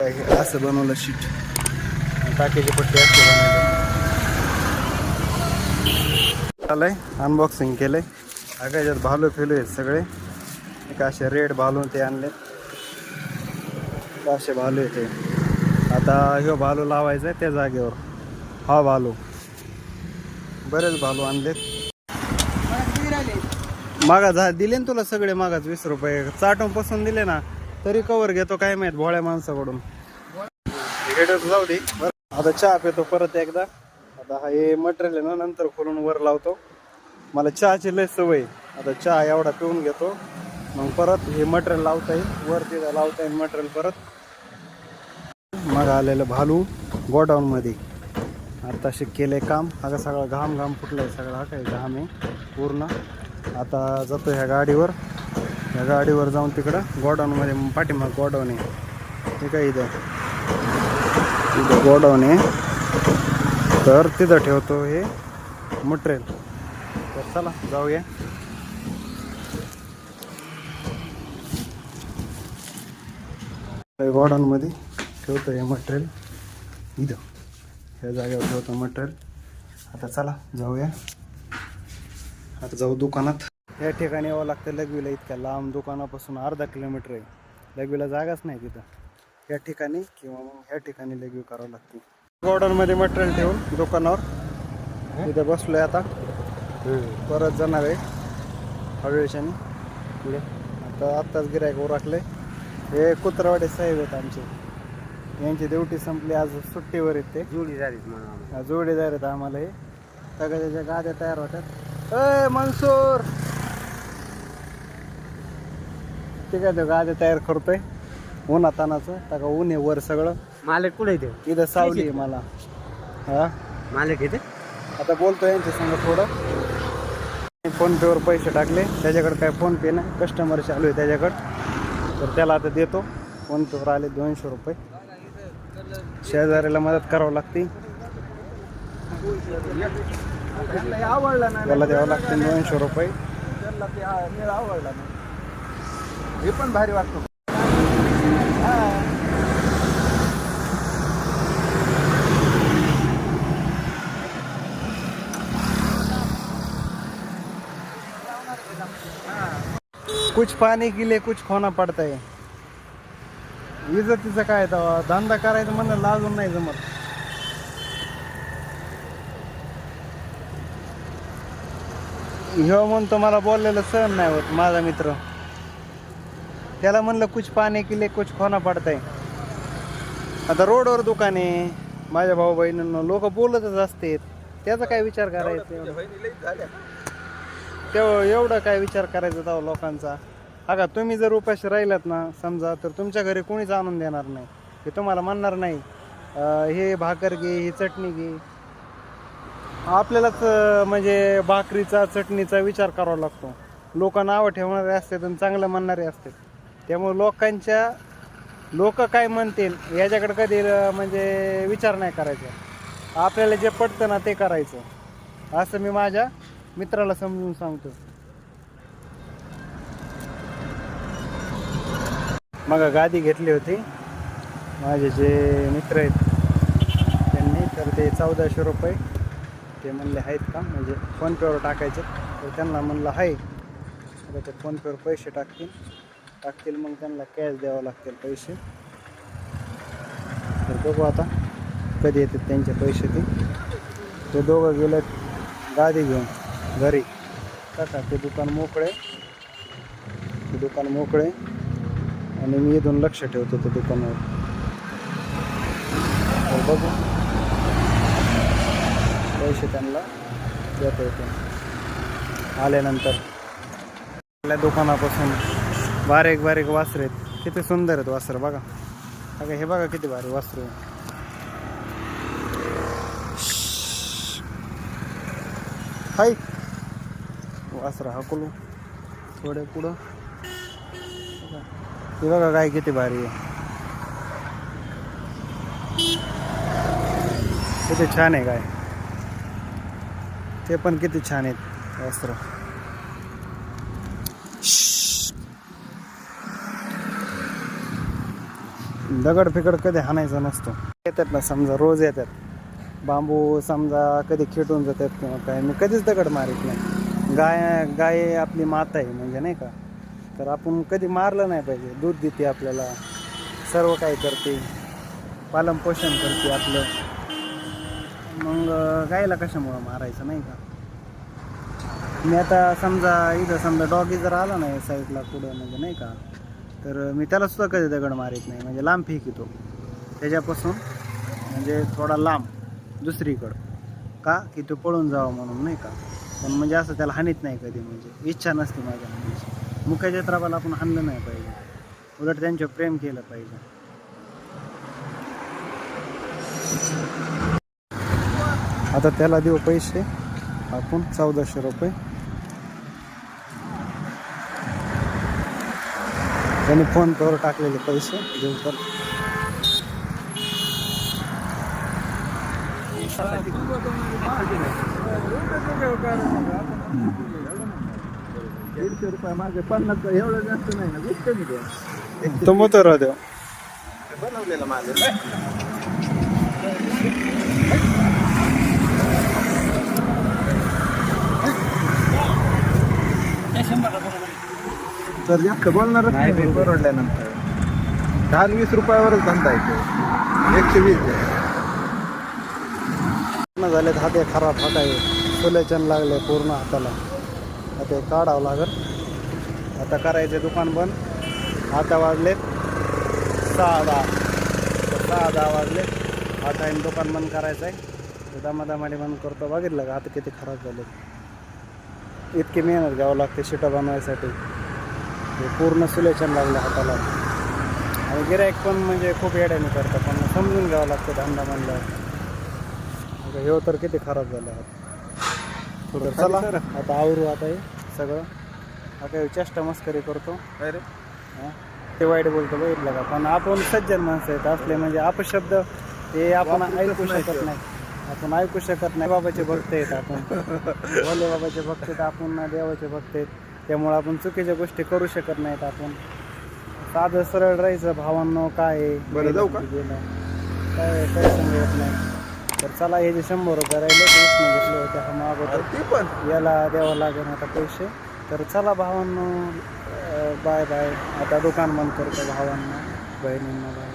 असं बनवलं शीट, टाकीची पट्टी असते बनवली. आलंय अनबॉक्सिंग केलंय. याच्यात भालू फेलू आहेत सगळे. एक असे रेड भालू ते आणले, असे भालू येते. आता ह्यो भालू लावायचा आहे त्या जागेवर. हा भालू, बरेच भालू आणलेत. मागा दिले ना तुला सगळे, मागाच 20 रुपये चाटून पसून दिले ना, तरी कवर घेतो काय माहित भोळ्या माणसाकडून. जाऊ दे. आता चहा पितो परत एकदा. आता हे मटेरियल आहे ना, नंतर खोलून वर लावतो. मला चहाची लय सवय. आता चहा एवढा पिऊन घेतो, मग परत हे मटेरियल लावता येईल वरती, लावता येईल मटेरियल परत. मग आलेलं भालू गोडाऊन मध्ये आता केलंय काम. आता सगळं घाम फुटलाय सगळं. हा काय घाम आहे पूर्ण. आता जातो ह्या गाडीवर. ह्या गाडीवर जाऊन तिकडं गोडाऊन मध्ये, पाठीमाग गोडाऊन आहे. हे काय इथं गोडाऊन आहे, तर तिथं ठेवतो हे मटेरियल. तर चला जाऊया. गोडाऊन मध्ये ठेवतो हे मटेरियल, इथं ह्या जागेवर ठेवतो मटेरियल. आता चला जाऊया. आता जाऊ दुकानात. या ठिकाणी यावं लागतं लघवीला. इतक्या लांब दुकानापासून अर्धा किलोमीटर आहे. लघवीला जागाच नाही तिथं. या ठिकाणी किंवा मग ह्या ठिकाणी लघवी करावं लागते. गोडाऊन मध्ये मटेरियल ठेवून दुकानावर इथे बसलोय. आता परत जाणार आहे हळूच्याने पुढे. आत्ताच गिऱ्हाईक उरकले. हे कुत्रवाडे साहेब आहेत आमचे, यांची ड्युटी संपली, आज सुट्टीवर आहेत ते. जोडीदार आहेत आम्हाला. हे सगळ्या गाद्या तयार होत्यात. ए मनसूर, ठीक आहे. तो गाद्या तयार करतोय उन्हातानाचं. का ऊन आहे वर सगळं. मालक कुठे येते? इथं सावली आहे मला. हा मालक येते. आता बोलतो यांच्या संग थोडं. फोन पेवर पैसे टाकले, त्याच्याकडे काय फोन पे नाही, कस्टमर चालू आहे त्याच्याकडं. तर त्याला आता देतो. फोन पेवर आले 200 रुपये. शेजारीला मदत करावं लागते, त्याला द्यावं लागते 200 रुपये. आवडला नाही हे पण भारी वाटतो. कुछ पाने के लिए कुछ खोना पडता है. इज्जतीचं काय तर धंदा करायचं म्हणलं लाजून नाही जमत. ह्यो म्हणतो मला बोललेलं सहन नाही होत, माझा मित्र. त्याला म्हणलं कुछ पाने के लिए कुछ खोना पडता है. आता रोडवर दुकान आहे. माझ्या भाऊ बहिणींना लोक बोलतच असतात, त्याचा काय विचार करायचा तेव्हा. एवढं काय विचार करायचा तेव्हा लोकांचा. का तुम्ही जर उपाशी राहिलात ना समजा, तर तुमच्या घरी कोणीच आणून देणार नाही. हे तुम्हाला म्हणणार नाही हे भाकर घे, ही चटणी घे. आपल्यालाच म्हणजे भाकरीचा चटणीचा विचार करावा लागतो. लोक नावं ठेवणारे असतात आणि चांगलं म्हणणारे असतात. त्यामुळे लोक काय म्हणतील याच्याकडे कधी म्हणजे विचार नाही करायचा. आपल्याला जे पटतं ना ते करायचं, असं मी माझ्या मित्राला समजून सांगतो. मग गादी घेतली होती माझे जे मित्र आहेत त्यांनी, तर ते 1400 रुपये ते म्हणले आहेत का, म्हणजे फोनपेवर टाकायचे. तर त्यांना म्हणलं आहे. आता ते फोनपेवर पैसे टाकतील मग त्यांना कॅश द्यावं लागतील पैसे. तर बघू आता कधी येतात त्यांचे पैसे. ते दोघं गेलेत गादी घेऊन घरी. काका ते दुकान मोकळे आणि मी इथून लक्ष ठेवतो त्या दुकानावर. तर बघू पैसे त्यांना देता येते आल्यानंतर. आपल्या दुकानापासून बारीक वासरे आहेत. किती सुंदर आहेत वासरं बघा. अगं हे बघा किती भारी वासरू. हाय वासरं हाकलू थोडे पुढं. हे बघा काय किती भारी आहे, किती छान आहे. काय ते पण किती छान आहेत वस्त्र. दगड फिकड कधी हाणायचा नसतो. येतात ना समजा रोज येतात बांबू, समजा कधी खेटून जातात किंवा काय, मी कधीच दगड मारित नाही. गाय आपली माता आहे म्हणजे नाही का, तर आपण कधी मारलं नाही पाहिजे. दूध देते आपल्याला, सर्व काही करते, पालनपोषण करते आपलं. मग गायला कशामुळं मारायचं नाही का. मी आता समजा इथं समजा डॉगी जर आला नाही साईडला पुढं म्हणजे नाही का, तर मी त्याला सुद्धा कधी दगड मारित नाही. म्हणजे लांब फेकितो त्याच्यापासून, म्हणजे थोडा लांब दुसरीकडं, का की तो पळून जावं म्हणून नाही का. पण म्हणजे असं त्याला हानीत नाही कधी, म्हणजे इच्छा नसते माझ्या म्हणजे. मुख्या जत्राबाला आपण हाणलं नाही पाहिजे, उलट त्यांच्यावर प्रेम केलं पाहिजे. आता त्याला देऊ पैसे आपण 1400 रुपये. त्यांनी फोन पेवर टाकलेले पैसे देऊ तर. ₹150 मागे 50 एवढं जास्त नाही ना, कमी द्या. तो मोठं राहतो बनवलेला माल तर जास्त बोलणारच नाही. परवडल्यानंतर 10-20 रुपयावरच धंदा येतो. 120 झालेत. हाते खराब हात आहे, सोलेचन लागले पूर्ण हाताला. आता काढावं लागल. आता करायचे दुकान बंद. आता वाजलेत 6:10 वाजलेत. हा टाईम दुकान बंद करायचं आहे. दमादमाने बंद करतो. बघितलं का आता किती खराब झाले. इतकी मेहनत घ्यावं लागते शिटा बनवायसाठी. हे पूर्ण सुलेचन लागलं हाताला. आणि गिऱ्हाईक पण म्हणजे खूप येड्याने करतं, पण समजून घ्यावं लागतं धंदा म्हणल्यावर. हे तर किती खराब झालं थोडं. चला आता आवरू. आता हे सगळं आता चेष्टा मस्करी करतो काय रे, ते वाईट बोलतो बघितलं का. पण आपण सज्जन माणसं आहेत असले, म्हणजे अपशब्द हे आपण ऐकू शकत नाही. आपण ऐकू शकत नाही. बाबाचे भक्त आहेत आपण, भोले बाबाचे भक्त आहेत आपण, देवाचे भक्त आहेत. त्यामुळे आपण चुकीच्या गोष्टी करू शकत नाहीत. आपण साधं सरळ राहायचं. भावांनो काय आहे, बरं जाऊ का? काय काही समजत नाही. तर चला, हे जे 100 रुपये राहिले ते घेतले होते हा मागवतो. ते पण याला द्यावं लागेल आता पैसे. तर चला भावांनो, बाय बाय. आता दुकान बंद करतो भावांना, बहिणींना बाय.